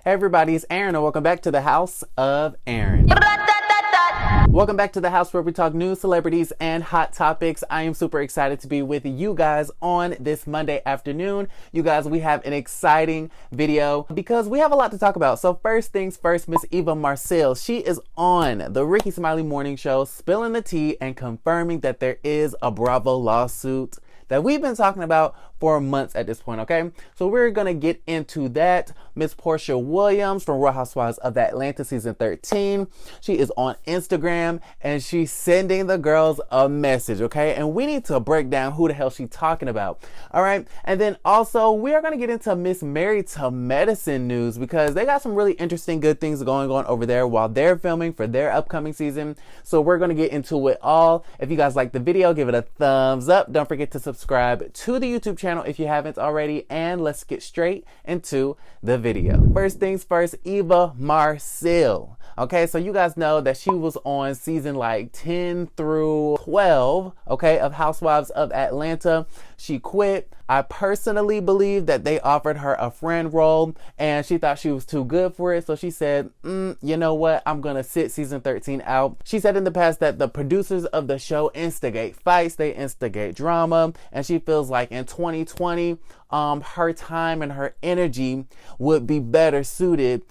Hey everybody, it's Aaron and welcome back to the House of Aaron. Welcome back to the house where we talk news, celebrities, and hot topics. I am super excited to be with you guys on this Monday afternoon. You guys, we have an exciting video because we have a lot to talk about. So first things first, Miss Eva Marcille, she is on the Ricky Smiley Morning Show, spilling the tea and confirming that there is a Bravo lawsuit that we've been talking about for months at this point, okay? So we're gonna get into that. Miss Porsha Williams from RHOA Housewives of Atlanta season 13. She is on Instagram and she's sending the girls a message, okay? And we need to break down who the hell she's talking about, all right? And then also we are gonna get into Miss Married to Medicine news because they got some really interesting good things going on over there while they're filming for their upcoming season. So we're gonna get into it all. If you guys like the video, give it a thumbs up. Don't forget to subscribe to the YouTube channel if you haven't already, and let's get straight into the video. First things first, Eva Marcille. Okay, so you guys know that she was on season like 10 through 12, okay, of Housewives of Atlanta. She quit. I personally believe that they offered her a friend role and she thought she was too good for it. So she said, you know what? I'm going to sit season 13 out. She said in the past that the producers of the show instigate fights, they instigate drama. And she feels like in 2020, her time and her energy would be better suited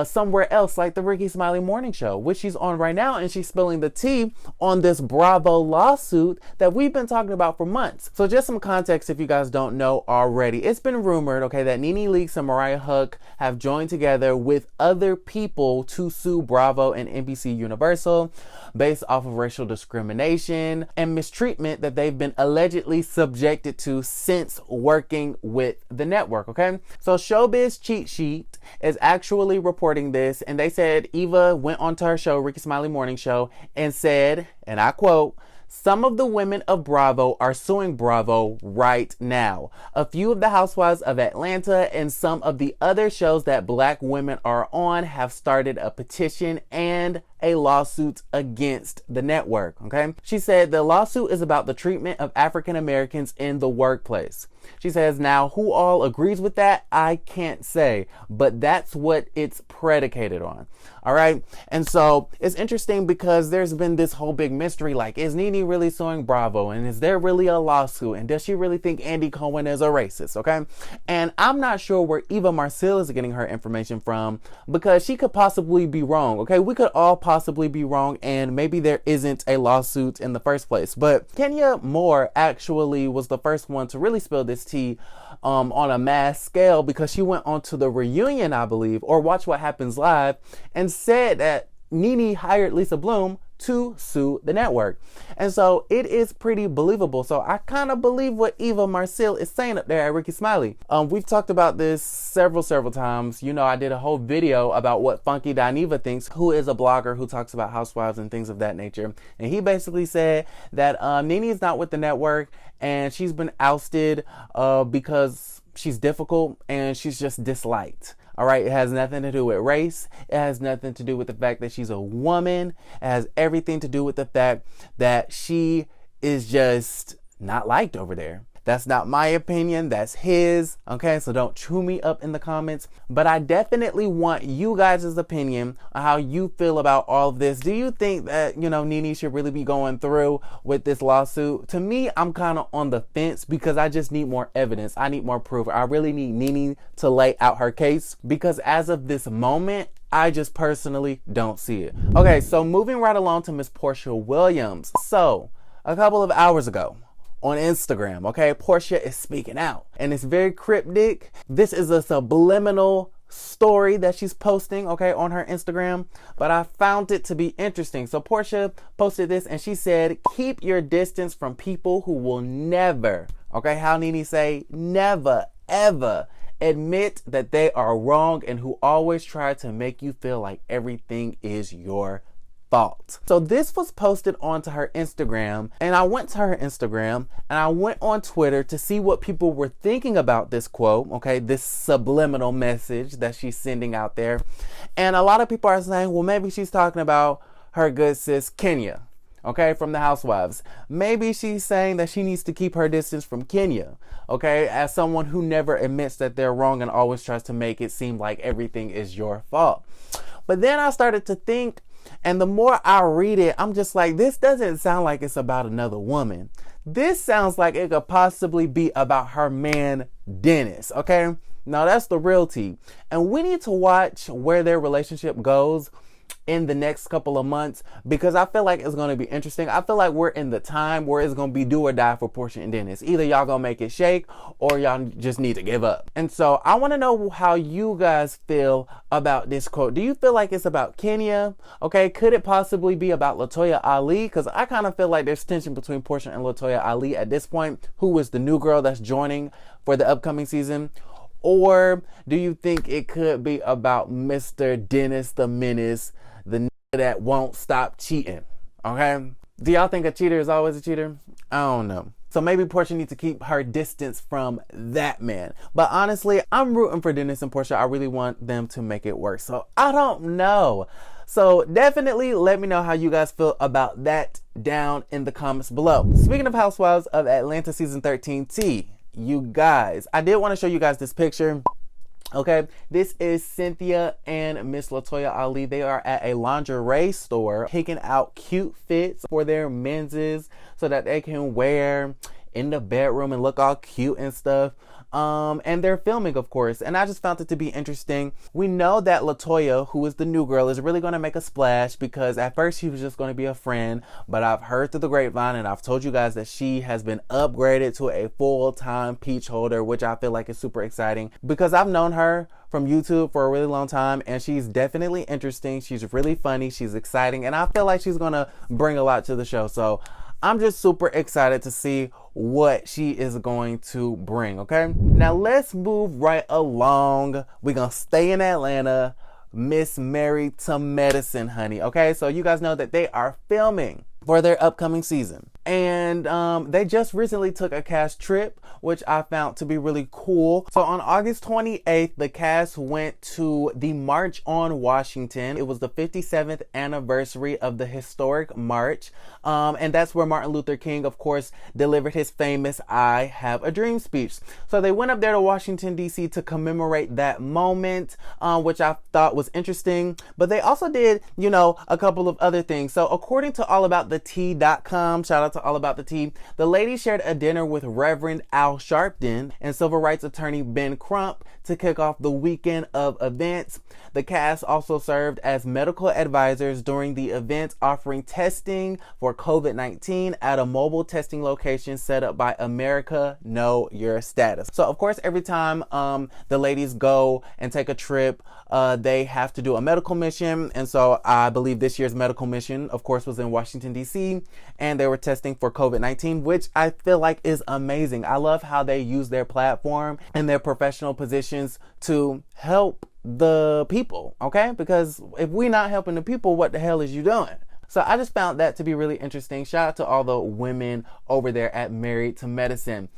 somewhere else, like the Ricky Smiley Morning Show, which she's on right now. And she's spilling the tea on this Bravo lawsuit that we've been talking about for months. So just some context if you guys don't know already. It's been rumored, okay, that Nene Leakes and Mariah Huq have joined together with other people to sue Bravo and NBC Universal based off of racial discrimination and mistreatment that they've been allegedly subjected to since working with the network, okay? So Showbiz Cheat Sheet is actually reporting this, and they said Eva went onto her show, Ricky Smiley Morning Show, and said, and I quote, "Some of the women of Bravo are suing Bravo right now. A few of the Housewives of Atlanta and some of the other shows that Black women are on have started a petition and a lawsuit against the network," okay? She said the lawsuit is about the treatment of African Americans in the workplace. She says, now who all agrees with that, I can't say, but that's what it's predicated on. All right. And so it's interesting because there's been this whole big mystery, like, is Nene really suing Bravo? And is there really a lawsuit? And does she really think Andy Cohen is a racist? Okay. And I'm not sure where Eva Marcille is getting her information from because she could possibly be wrong. Okay. We could all possibly be wrong and maybe there isn't a lawsuit in the first place. But Kenya Moore actually was the first one to really spill this tea on a mass scale because she went on to the reunion, I believe, or Watch What Happens Live, and said that Nene hired Lisa Bloom to sue the network. And so it is pretty believable. So I kind of believe what Eva Marcille is saying up there at Ricky Smiley. We've talked about this several times. You know, I did a whole video about what Funky Dineva thinks, who is a blogger who talks about housewives and things of that nature. And he basically said that Nene is not with the network and she's been ousted because she's difficult and she's just disliked. All right, it has nothing to do with race. It has nothing to do with the fact that she's a woman. It has everything to do with the fact that she is just not liked over there. That's not my opinion, that's his, okay? So don't chew me up in the comments. But I definitely want you guys' opinion on how you feel about all of this. Do you think that, you know, Nene should really be going through with this lawsuit? To me, I'm kind of on the fence because I just need more evidence. I need more proof. I really need Nene to lay out her case because as of this moment, I just personally don't see it. Okay, so moving right along to Miss Porsha Williams. So, a couple of hours ago, on Instagram, okay, Porsha is speaking out and it's very cryptic. This is a subliminal story that she's posting, okay, on her Instagram, but I found it to be interesting. So Porsha posted this and she said, keep your distance from people who will never, okay, how Nene say, never, ever admit that they are wrong and who always try to make you feel like everything is your fault. So this was posted onto her Instagram and I went to her Instagram and I went on Twitter to see what people were thinking about this quote, okay, this subliminal message that she's sending out there. And a lot of people are saying, well, maybe she's talking about her good sis Kenya. okay, from the Housewives. Maybe she's saying that she needs to keep her distance from Kenya, okay, as someone who never admits that they're wrong and always tries to make it seem like everything is your fault. But then I started to think, and the more I read it, I'm just like, this doesn't sound like it's about another woman. This sounds like it could possibly be about her man, Dennis, okay? Now that's the real tea. And we need to watch where their relationship goes in the next couple of months, because I feel like it's going to be interesting. I feel like we're in the time where it's going to be do or die for Porsha and Dennis. Either y'all going to make it shake or y'all just need to give up. And so I want to know how you guys feel about this quote. Do you feel like it's about Kenya? Okay, could it possibly be about LaToya Ali? Because I kind of feel like there's tension between Porsha and LaToya Ali at this point, who is the new girl that's joining for the upcoming season. Or do you think it could be about Mr. Dennis the Menace, the nigga that won't stop cheating? Okay? Do y'all think a cheater is always a cheater? I don't know. So maybe Porsha needs to keep her distance from that man. But honestly, I'm rooting for Dennis and Porsha. I really want them to make it work. So I don't know. So definitely let me know how you guys feel about that down in the comments below. Speaking of Housewives of Atlanta season 13 T, you guys, I did want to show you guys this picture. Okay, this is Cynthia and Miss LaToya Ali. They are at a lingerie store picking out cute fits for their menses so that they can wear in the bedroom and look all cute and stuff. And they're filming, of course, and I just found it to be interesting. We know that LaToya, who is the new girl, is really going to make a splash, because at first she was just going to be a friend, but I've heard through the grapevine and I've told you guys that she has been upgraded to a full-time peach holder, which I feel like is super exciting, because I've known her from YouTube for a really long time, and she's definitely interesting. She's really funny, she's exciting, and I feel like she's going to bring a lot to the show. So I'm just super excited to see what she is going to bring, okay? Now let's move right along. We're gonna stay in Atlanta. Miss Married to Medicine, honey, okay? So you guys know that they are filming for their upcoming season. And they just recently took a cast trip, which I found to be really cool. So on August 28th, the cast went to the March on Washington. It was the 57th anniversary of the historic march. And that's where Martin Luther King, of course, delivered his famous "I Have a Dream" speech. So they went up there to Washington, D.C. to commemorate that moment, which I thought was interesting. But they also did, you know, a couple of other things. So according to allaboutthetea.com, shout out to All About the Tea, the ladies shared a dinner with Reverend Al Sharpton and civil rights attorney Ben Crump to kick off the weekend of events. The cast also served as medical advisors during the event, offering testing for COVID-19 at a mobile testing location set up by America Know Your Status. So of course, every time the ladies go and take a trip, they have to do a medical mission. And so I believe this year's medical mission, of course, was in Washington, D.C., and they were testing for COVID-19, which I feel like is amazing. I love how they use their platform and their professional positions to help the people, okay? Because if we're not helping the people, what the hell is you doing? So I just found that to be really interesting. Shout out to all the women over there at Married to Medicine.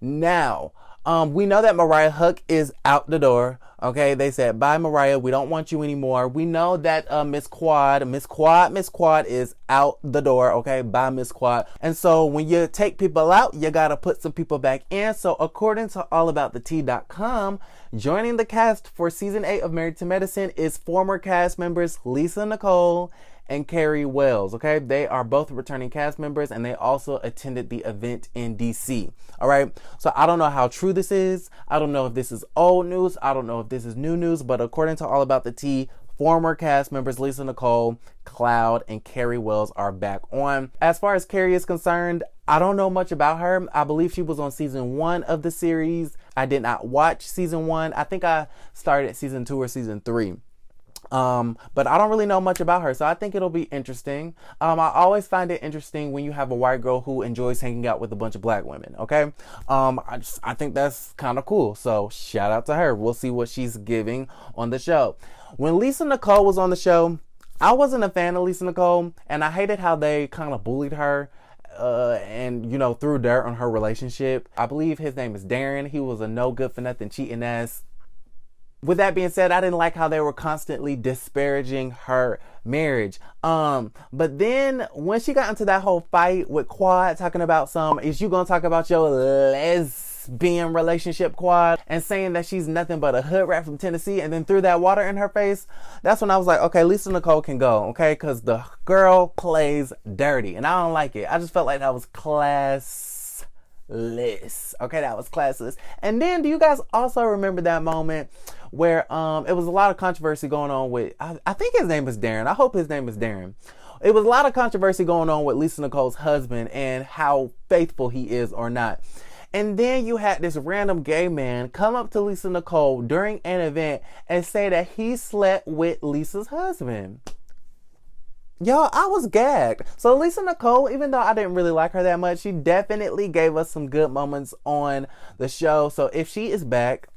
Now, we know that Mariah Huq is out the door. Okay, they said, bye Mariah, we don't want you anymore. We know that Miss Quad is out the door. Okay, bye Miss Quad. And so when you take people out, you gotta put some people back in. So according to allaboutthetea.com, joining the cast for season 8 of Married to Medicine is former cast members Lisa Nicole and Carrie Wells. Okay, they are both returning cast members, and they also attended the event in DC. All right, so I don't know how true this is. I don't know if this is old news. I don't know if this is new news, but according to All About the Tea, former cast members Lisa Nicole, Cloud, and Carrie Wells are back on. As far as Carrie is concerned, I don't know much about her. I believe she was on season 1 of the series. I did not watch season 1. I think I started season 2 or season 3. But I don't really know much about her, so I think it'll be interesting. I always find it interesting when you have a white girl who enjoys hanging out with a bunch of black women, okay? I think that's kind of cool, so shout out to her. We'll see what she's giving on the show. When Lisa Nicole was on the show, I wasn't a fan of Lisa Nicole, and I hated how they kind of bullied her and, you know, threw dirt on her relationship. I believe his name is Darren. He was a no good for nothing cheating ass With that being said, I didn't like how they were constantly disparaging her marriage. But then when she got into that whole fight with Quad, talking about is you gonna talk about your lesbian relationship, Quad, and saying that she's nothing but a hood rat from Tennessee, and then threw that water in her face, that's when I was like, okay, Lisa Nicole can go, okay, because the girl plays dirty, and I don't like it. I just felt like that was classless. Okay, that was classless. And then, do you guys also remember that moment where it was a lot of controversy going on with, I think his name is Darren. I hope his name is Darren. It was a lot of controversy going on with Lisa Nicole's husband and how faithful he is or not. And then you had this random gay man come up to Lisa Nicole during an event and say that he slept with Lisa's husband. Y'all, I was gagged. So Lisa Nicole, even though I didn't really like her that much, she definitely gave us some good moments on the show. So if she is back,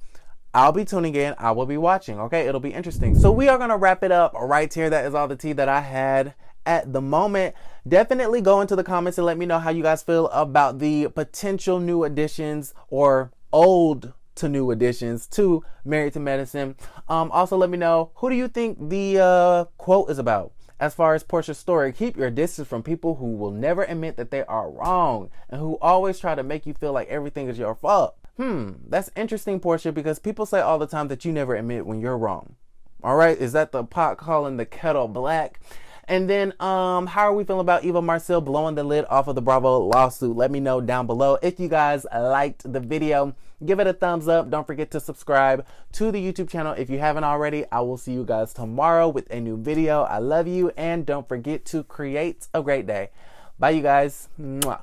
I'll be tuning in. I will be watching. Okay, it'll be interesting. So we are going to wrap it up right here. That is all the tea that I had at the moment. Definitely go into the comments and let me know how you guys feel about the potential new additions or old to new additions to Married to Medicine. Also, let me know, who do you think the quote is about? As far as Porsha's story, keep your distance from people who will never admit that they are wrong and who always try to make you feel like everything is your fault. That's interesting, Porsha, because people say all the time that you never admit when you're wrong. All right, is that the pot calling the kettle black? And then, how are we feeling about Eva Marcille blowing the lid off of the Bravo lawsuit? Let me know down below. If you guys liked the video, give it a thumbs up. Don't forget to subscribe to the YouTube channel if you haven't already. I will see you guys tomorrow with a new video. I love you, and don't forget to create a great day. Bye, you guys. Mwah.